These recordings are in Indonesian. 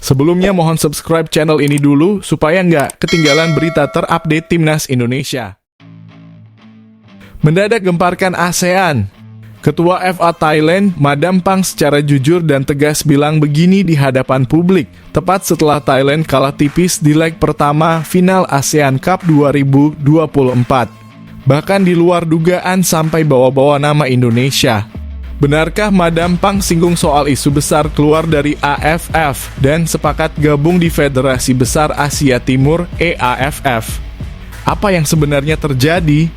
Sebelumnya mohon subscribe channel ini dulu supaya nggak ketinggalan berita terupdate Timnas Indonesia. Mendadak gemparkan ASEAN. Ketua FA Thailand, Madam Pang secara jujur dan tegas bilang begini di hadapan publik, tepat setelah Thailand kalah tipis di leg pertama final ASEAN Cup 2024. Bahkan di luar dugaan sampai bawa-bawa nama Indonesia. Benarkah Madam Pang singgung soal isu besar keluar dari AFF dan sepakat gabung di Federasi Besar Asia Timur EAFF? Apa yang sebenarnya terjadi?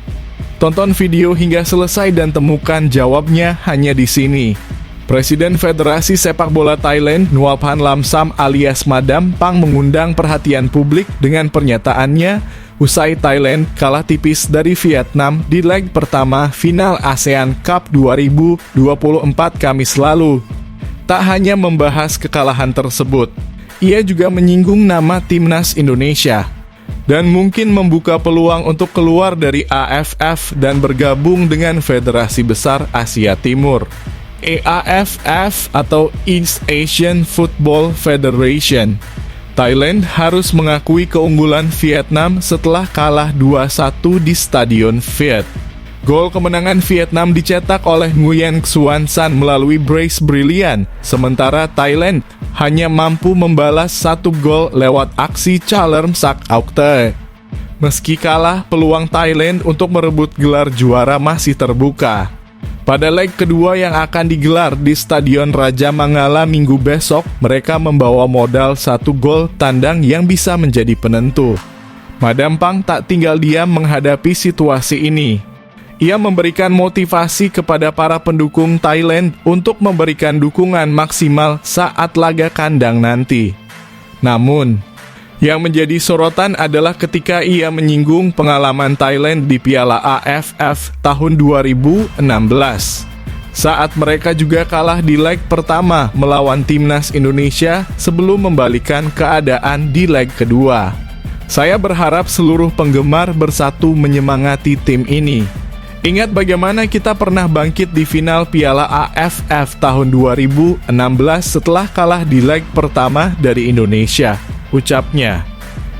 Tonton video hingga selesai dan temukan jawabnya hanya di sini. Presiden Federasi Sepak Bola Thailand, Nuaphan Lamsam alias Madam Pang mengundang perhatian publik dengan pernyataannya usai Thailand kalah tipis dari Vietnam di leg pertama final ASEAN Cup 2024 Kamis lalu. Tak hanya membahas kekalahan tersebut, ia juga menyinggung nama Timnas Indonesia dan mungkin membuka peluang untuk keluar dari AFF dan bergabung dengan Federasi Besar Asia Timur, EAFF atau East Asian Football Federation. Thailand harus mengakui keunggulan Vietnam setelah kalah 2-1 di Stadion Viet. Gol kemenangan Vietnam dicetak oleh Nguyen Xuan San melalui brace brilian, sementara Thailand hanya mampu membalas 1 gol lewat aksi Chalerm Sak Aukte. Meski kalah, peluang Thailand untuk merebut gelar juara masih terbuka. Pada leg kedua yang akan digelar di Stadion Raja Mangala minggu besok, mereka membawa modal 1 gol tandang yang bisa menjadi penentu. Madam Pang tak tinggal diam menghadapi situasi ini. Ia memberikan motivasi kepada para pendukung Thailand untuk memberikan dukungan maksimal saat laga kandang nanti. Namun, yang menjadi sorotan adalah ketika ia menyinggung pengalaman Thailand di Piala AFF tahun 2016. Saat mereka juga kalah di leg pertama melawan Timnas Indonesia sebelum membalikan keadaan di leg kedua. Saya berharap seluruh penggemar bersatu menyemangati tim ini. Ingat bagaimana kita pernah bangkit di final Piala AFF tahun 2016 setelah kalah di leg pertama dari Indonesia, ucapnya.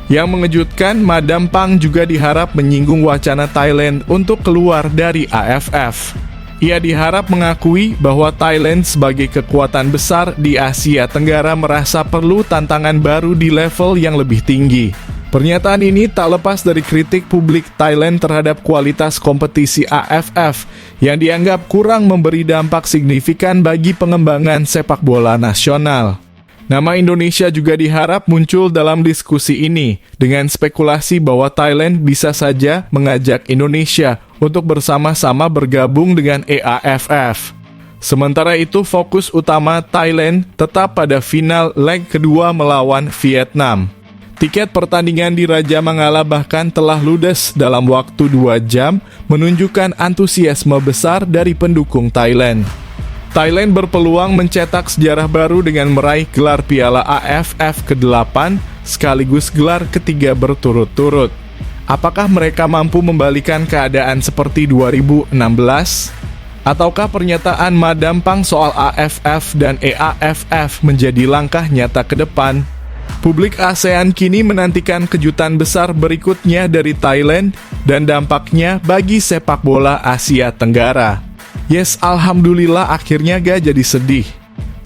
Yang mengejutkan, Madam Pang juga diharap menyinggung wacana Thailand untuk keluar dari AFF. Ia diharap mengakui bahwa Thailand sebagai kekuatan besar di Asia Tenggara merasa perlu tantangan baru di level yang lebih tinggi. Pernyataan ini tak lepas dari kritik publik Thailand terhadap kualitas kompetisi AFF yang dianggap kurang memberi dampak signifikan bagi pengembangan sepak bola nasional. Nama Indonesia juga diharap muncul dalam diskusi ini dengan spekulasi bahwa Thailand bisa saja mengajak Indonesia untuk bersama-sama bergabung dengan EAFF. Sementara itu, fokus utama Thailand tetap pada final leg kedua melawan Vietnam. Tiket pertandingan di Raja Mangala bahkan telah ludes dalam waktu 2 jam, menunjukkan antusiasme besar dari pendukung Thailand. Thailand berpeluang mencetak sejarah baru dengan meraih gelar Piala AFF ke-8 sekaligus gelar ketiga berturut-turut. Apakah mereka mampu membalikan keadaan seperti 2016? Ataukah pernyataan Madam Pang soal AFF dan EAFF menjadi langkah nyata ke depan? Publik ASEAN kini menantikan kejutan besar berikutnya dari Thailand dan dampaknya bagi sepak bola Asia Tenggara. Yes, alhamdulillah akhirnya gak jadi sedih.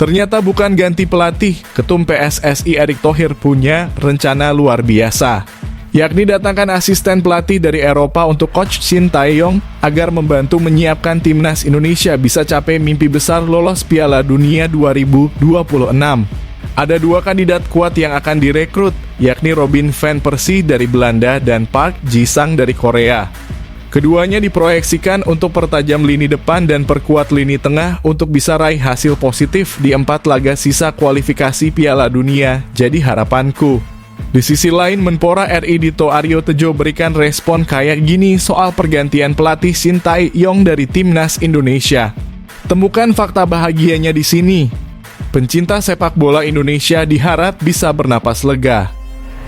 Ternyata bukan ganti pelatih, Ketum PSSI Erick Thohir punya rencana luar biasa, yakni datangkan asisten pelatih dari Eropa untuk Coach Shin Tae-yong agar membantu menyiapkan Timnas Indonesia bisa capai mimpi besar lolos Piala Dunia 2026. Ada 2 kandidat kuat yang akan direkrut, yakni Robin van Persie dari Belanda dan Park Ji-sung dari Korea. Keduanya diproyeksikan untuk pertajam lini depan dan perkuat lini tengah untuk bisa raih hasil positif di 4 laga sisa kualifikasi Piala Dunia, jadi harapanku. Di sisi lain, Menpora RI Dito Aryo Tejo berikan respon kayak gini soal pergantian pelatih Shin Tae-yong dari Timnas Indonesia. Temukan fakta bahagianya di sini. Pencinta sepak bola Indonesia diharap bisa bernapas lega.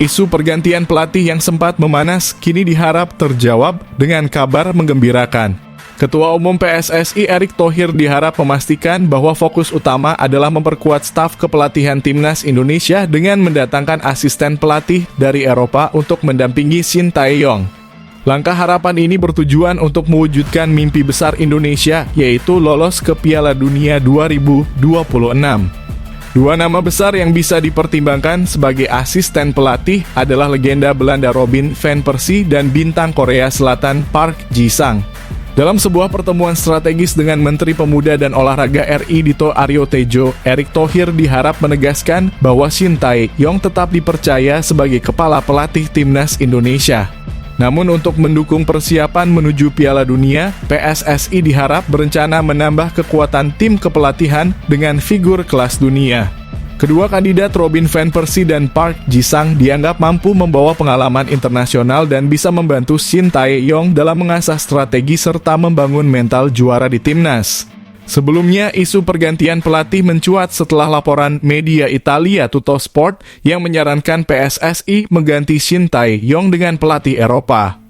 Isu pergantian pelatih yang sempat memanas kini diharap terjawab dengan kabar menggembirakan. Ketua Umum PSSI Erick Thohir diharap memastikan bahwa fokus utama adalah memperkuat staf kepelatihan Timnas Indonesia dengan mendatangkan asisten pelatih dari Eropa untuk mendampingi Shin Tae-yong. Langkah harapan ini bertujuan untuk mewujudkan mimpi besar Indonesia, yaitu lolos ke Piala Dunia 2026. Dua nama besar yang bisa dipertimbangkan sebagai asisten pelatih adalah legenda Belanda Robin van Persie dan bintang Korea Selatan Park Ji-sung. Dalam sebuah pertemuan strategis dengan Menteri Pemuda dan Olahraga RI Dito Aryo Tejo, Erick Thohir diharap menegaskan bahwa Shin Tae-yong tetap dipercaya sebagai kepala pelatih Timnas Indonesia. Namun untuk mendukung persiapan menuju Piala Dunia, PSSI diharap berencana menambah kekuatan tim kepelatihan dengan figur kelas dunia. Kedua kandidat Robin van Persie dan Park Ji-sung dianggap mampu membawa pengalaman internasional dan bisa membantu Shin Tae-yong dalam mengasah strategi serta membangun mental juara di timnas. Sebelumnya, isu pergantian pelatih mencuat setelah laporan media Italia Tuttosport yang menyarankan PSSI mengganti Shin Tae-yong dengan pelatih Eropa.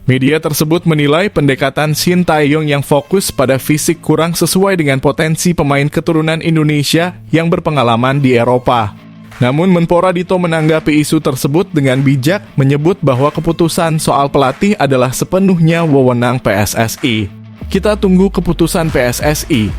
Media tersebut menilai pendekatan Shin Tae-yong yang fokus pada fisik kurang sesuai dengan potensi pemain keturunan Indonesia yang berpengalaman di Eropa. Namun Menpora Dito menanggapi isu tersebut dengan bijak, menyebut bahwa keputusan soal pelatih adalah sepenuhnya wewenang PSSI. Kita tunggu keputusan PSSI.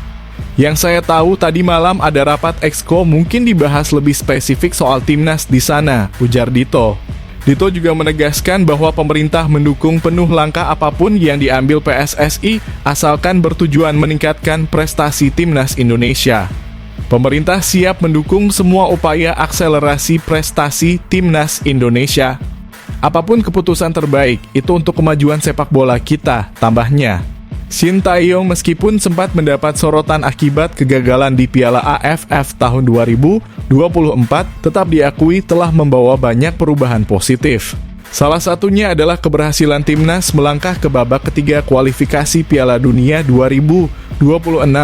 Yang saya tahu tadi malam ada rapat Exco, mungkin dibahas lebih spesifik soal timnas di sana, ujar Dito. Dito juga menegaskan bahwa pemerintah mendukung penuh langkah apapun yang diambil PSSI asalkan bertujuan meningkatkan prestasi Timnas Indonesia. Pemerintah siap mendukung semua upaya akselerasi prestasi Timnas Indonesia. Apapun keputusan terbaik, itu untuk kemajuan sepak bola kita, tambahnya. Shin Tae-yong meskipun sempat mendapat sorotan akibat kegagalan di Piala AFF tahun 2024, tetap diakui telah membawa banyak perubahan positif. Salah satunya adalah keberhasilan timnas melangkah ke babak ketiga kualifikasi Piala Dunia 2026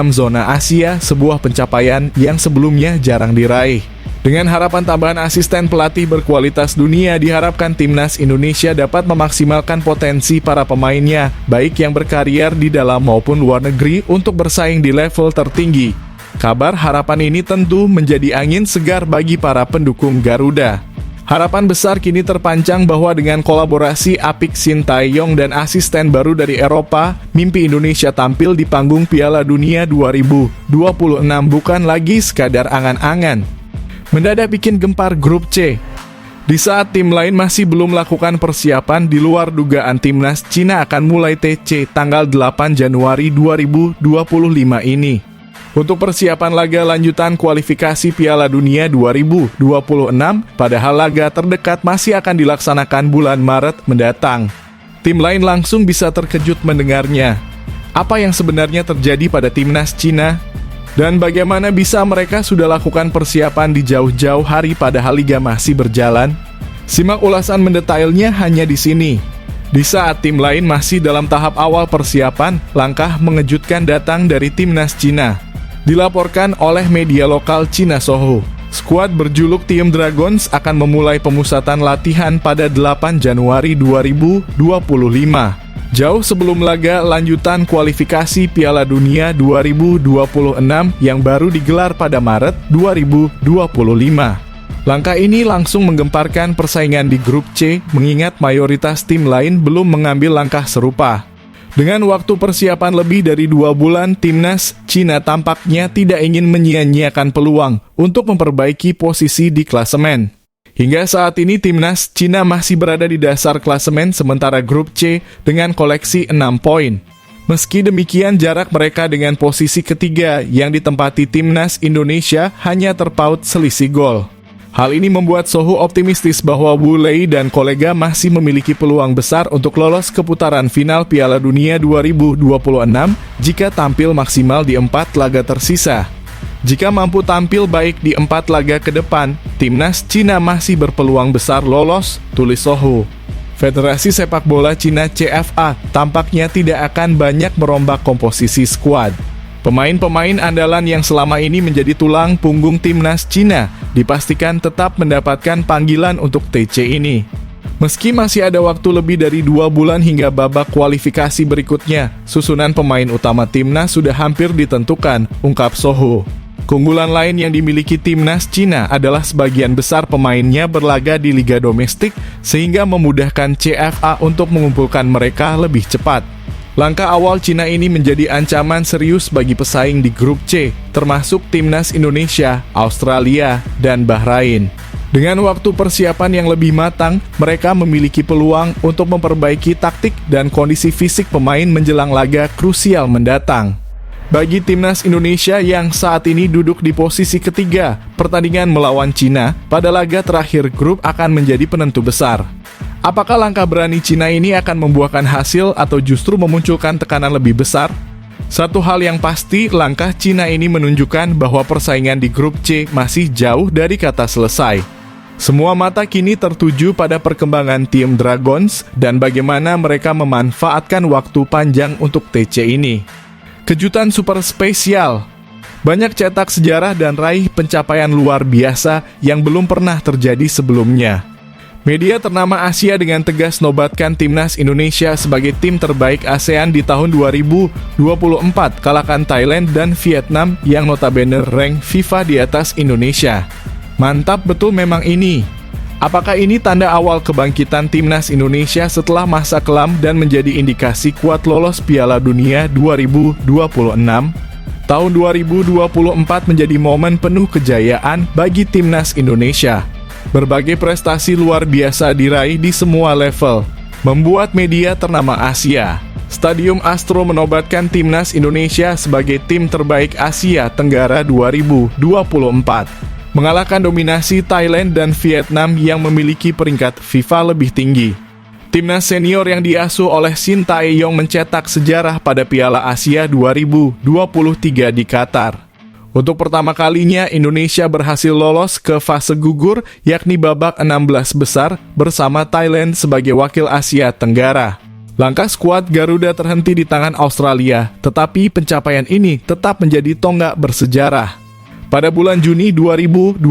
zona Asia, sebuah pencapaian yang sebelumnya jarang diraih. Dengan harapan tambahan asisten pelatih berkualitas dunia, diharapkan Timnas Indonesia dapat memaksimalkan potensi para pemainnya, baik yang berkarier di dalam maupun luar negeri, untuk bersaing di level tertinggi. Kabar harapan ini tentu menjadi angin segar bagi para pendukung Garuda. Harapan besar kini terpancang bahwa dengan kolaborasi apik Shin Tae-yong dan asisten baru dari Eropa, mimpi Indonesia tampil di panggung Piala Dunia 2026 bukan lagi sekadar angan-angan. Mendadak bikin gempar grup C. Di saat tim lain masih belum melakukan persiapan, di luar dugaan timnas Cina akan mulai TC tanggal 8 Januari 2025 ini. Untuk persiapan laga lanjutan kualifikasi Piala Dunia 2026, padahal laga terdekat masih akan dilaksanakan bulan Maret mendatang. Tim lain langsung bisa terkejut mendengarnya. Apa yang sebenarnya terjadi pada timnas Cina? Dan bagaimana bisa mereka sudah lakukan persiapan di jauh-jauh hari padahal liga masih berjalan? Simak ulasan mendetailnya hanya di sini. Di saat tim lain masih dalam tahap awal persiapan, langkah mengejutkan datang dari timnas Cina. Dilaporkan oleh media lokal Cina Sohu, skuad berjuluk Team Dragons akan memulai pemusatan latihan pada 8 Januari 2025. Jauh sebelum laga lanjutan kualifikasi Piala Dunia 2026 yang baru digelar pada Maret 2025. Langkah ini langsung menggemparkan persaingan di grup C, mengingat mayoritas tim lain belum mengambil langkah serupa. Dengan waktu persiapan lebih dari 2 bulan, timnas Cina tampaknya tidak ingin menyia-nyiakan peluang untuk memperbaiki posisi di klasemen. Hingga saat ini timnas Cina masih berada di dasar klasemen sementara grup C dengan koleksi 6 poin. Meski demikian, jarak mereka dengan posisi ketiga yang ditempati timnas Indonesia hanya terpaut selisih gol. Hal ini membuat Sohu optimistis bahwa Wu Lei dan kolega masih memiliki peluang besar untuk lolos ke putaran final Piala Dunia 2026 jika tampil maksimal di 4 laga tersisa. Jika mampu tampil baik di 4 laga ke depan, timnas Cina masih berpeluang besar lolos, tulis Sohu. Federasi Sepak Bola Cina CFA tampaknya tidak akan banyak merombak komposisi skuad. Pemain-pemain andalan yang selama ini menjadi tulang punggung timnas Cina dipastikan tetap mendapatkan panggilan untuk TC ini. Meski masih ada waktu lebih dari 2 bulan hingga babak kualifikasi berikutnya, susunan pemain utama timnas sudah hampir ditentukan, ungkap Sohu. Keunggulan lain yang dimiliki timnas Cina adalah sebagian besar pemainnya berlaga di liga domestik, sehingga memudahkan CFA untuk mengumpulkan mereka lebih cepat. Langkah awal Cina ini menjadi ancaman serius bagi pesaing di grup C, termasuk timnas Indonesia, Australia, dan Bahrain. Dengan waktu persiapan yang lebih matang, mereka memiliki peluang untuk memperbaiki taktik dan kondisi fisik pemain menjelang laga krusial mendatang. Bagi timnas Indonesia yang saat ini duduk di posisi ketiga, pertandingan melawan Cina pada laga terakhir grup akan menjadi penentu besar. Apakah langkah berani Cina ini akan membuahkan hasil atau justru memunculkan tekanan lebih besar? Satu hal yang pasti, langkah Cina ini menunjukkan bahwa persaingan di grup C masih jauh dari kata selesai. Semua mata kini tertuju pada perkembangan tim Dragons dan bagaimana mereka memanfaatkan waktu panjang untuk TC ini. Kejutan super spesial. Banyak cetak sejarah dan raih pencapaian luar biasa yang belum pernah terjadi sebelumnya. Media ternama Asia dengan tegas nobatkan timnas Indonesia sebagai tim terbaik ASEAN di tahun 2024, kalahkan Thailand dan Vietnam yang notabene rank FIFA di atas Indonesia. Mantap betul memang ini. Apakah ini tanda awal kebangkitan timnas Indonesia setelah masa kelam dan menjadi indikasi kuat lolos Piala Dunia 2026? Tahun 2024 menjadi momen penuh kejayaan bagi timnas Indonesia. Berbagai prestasi luar biasa diraih di semua level, membuat media ternama Asia. Stadium Astro menobatkan timnas Indonesia sebagai tim terbaik Asia Tenggara 2024. Mengalahkan dominasi Thailand dan Vietnam yang memiliki peringkat FIFA lebih tinggi. Timnas senior yang diasuh oleh Shin Tae-yong mencetak sejarah pada Piala Asia 2023 di Qatar. Untuk pertama kalinya, Indonesia berhasil lolos ke fase gugur, yakni babak 16 besar bersama Thailand sebagai wakil Asia Tenggara. Langkah skuad Garuda terhenti di tangan Australia, tetapi pencapaian ini tetap menjadi tonggak bersejarah. Pada bulan Juni 2024,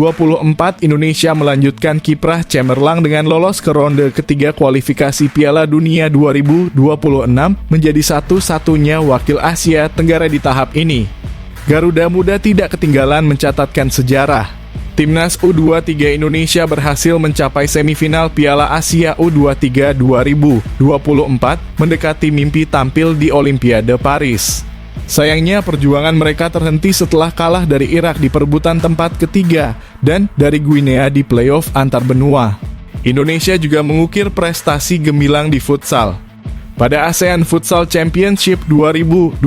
Indonesia melanjutkan kiprah cemerlang dengan lolos ke ronde ketiga kualifikasi Piala Dunia 2026 menjadi satu-satunya wakil Asia Tenggara di tahap ini. Garuda Muda tidak ketinggalan mencatatkan sejarah. Timnas U23 Indonesia berhasil mencapai semifinal Piala Asia U23 2024, mendekati mimpi tampil di Olimpiade Paris. Sayangnya perjuangan mereka terhenti setelah kalah dari Irak di perebutan tempat ketiga dan dari Guinea di playoff antar benua. Indonesia juga mengukir prestasi gemilang di futsal. Pada ASEAN Futsal Championship 2024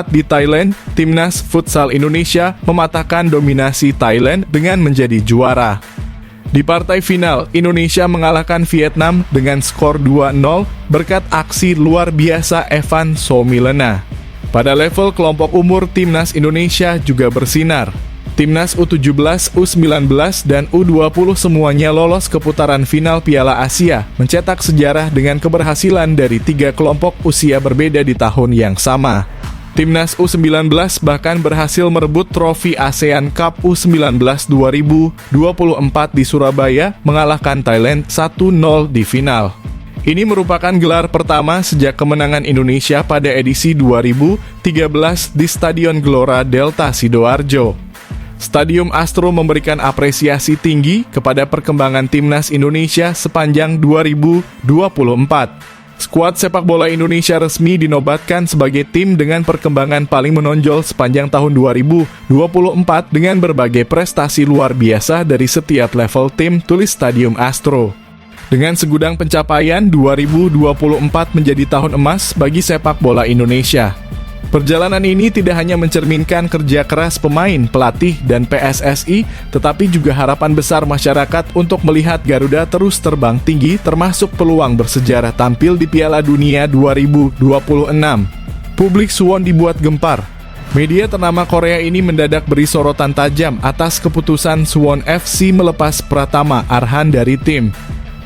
di Thailand, timnas futsal Indonesia mematahkan dominasi Thailand dengan menjadi juara. Di partai final, Indonesia mengalahkan Vietnam dengan skor 2-0 berkat aksi luar biasa Evan Somilena. Pada level kelompok umur, timnas Indonesia juga bersinar. Timnas U17, U19, dan U20 semuanya lolos ke putaran final Piala Asia, mencetak sejarah dengan keberhasilan dari 3 kelompok usia berbeda di tahun yang sama. Timnas U19 bahkan berhasil merebut trofi ASEAN Cup U19 2024 di Surabaya, mengalahkan Thailand 1-0 di final. Ini merupakan gelar pertama sejak kemenangan Indonesia pada edisi 2013 di Stadion Gelora Delta Sidoarjo. Stadium Astro memberikan apresiasi tinggi kepada perkembangan timnas Indonesia sepanjang 2024. Skuad sepak bola Indonesia resmi dinobatkan sebagai tim dengan perkembangan paling menonjol sepanjang tahun 2024 dengan berbagai prestasi luar biasa dari setiap level tim, tulis Stadium Astro. Dengan segudang pencapaian, 2024 menjadi tahun emas bagi sepak bola Indonesia. Perjalanan ini tidak hanya mencerminkan kerja keras pemain, pelatih, dan PSSI, tetapi juga harapan besar masyarakat untuk melihat Garuda terus terbang tinggi, termasuk peluang bersejarah tampil di Piala Dunia 2026. Publik Suwon dibuat gempar. Media ternama Korea ini mendadak beri sorotan tajam atas keputusan Suwon FC melepas Pratama Arhan dari tim.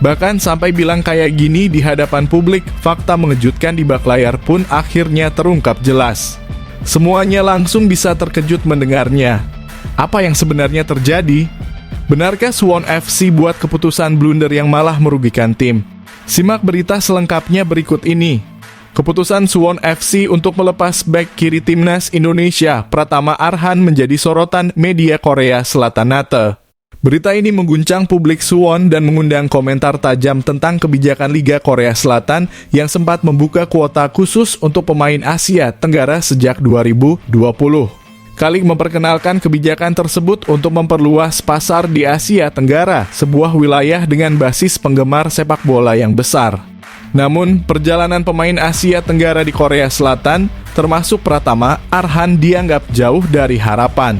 Bahkan sampai bilang kayak gini di hadapan publik, fakta mengejutkan di bak layar pun akhirnya terungkap jelas. Semuanya langsung bisa terkejut mendengarnya. Apa yang sebenarnya terjadi? Benarkah Suwon FC buat keputusan blunder yang malah merugikan tim? Simak berita selengkapnya berikut ini. Keputusan Suwon FC untuk melepas bek kiri timnas Indonesia, Pratama Arhan, menjadi sorotan media Korea Selatan NATE. Berita ini mengguncang publik Suwon dan mengundang komentar tajam tentang kebijakan Liga Korea Selatan yang sempat membuka kuota khusus untuk pemain Asia Tenggara sejak 2020. Kalik memperkenalkan kebijakan tersebut untuk memperluas pasar di Asia Tenggara, sebuah wilayah dengan basis penggemar sepak bola yang besar. Namun, perjalanan pemain Asia Tenggara di Korea Selatan, termasuk Pratama Arhan, dianggap jauh dari harapan.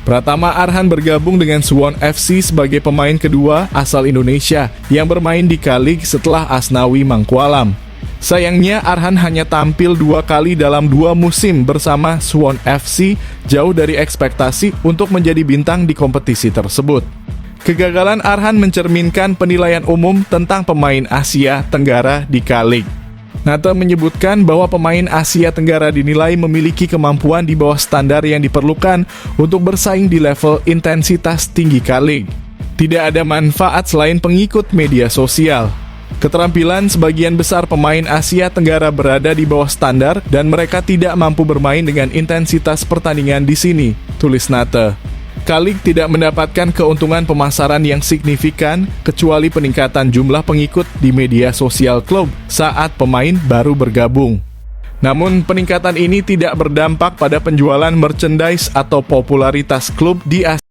Pratama Arhan bergabung dengan Suwon FC sebagai pemain kedua asal Indonesia yang bermain di K-League setelah Asnawi Mangkualam. Sayangnya Arhan hanya tampil 2 kali dalam 2 musim bersama Suwon FC, jauh dari ekspektasi untuk menjadi bintang di kompetisi tersebut. Kegagalan Arhan mencerminkan penilaian umum tentang pemain Asia Tenggara di K-League. NATE menyebutkan bahwa pemain Asia Tenggara dinilai memiliki kemampuan di bawah standar yang diperlukan untuk bersaing di level intensitas tinggi K-League. Tidak ada manfaat selain pengikut media sosial. Keterampilan sebagian besar pemain Asia Tenggara berada di bawah standar dan mereka tidak mampu bermain dengan intensitas pertandingan di sini, tulis NATE. K-League tidak mendapatkan keuntungan pemasaran yang signifikan kecuali peningkatan jumlah pengikut di media sosial klub saat pemain baru bergabung. Namun peningkatan ini tidak berdampak pada penjualan merchandise atau popularitas klub di Asia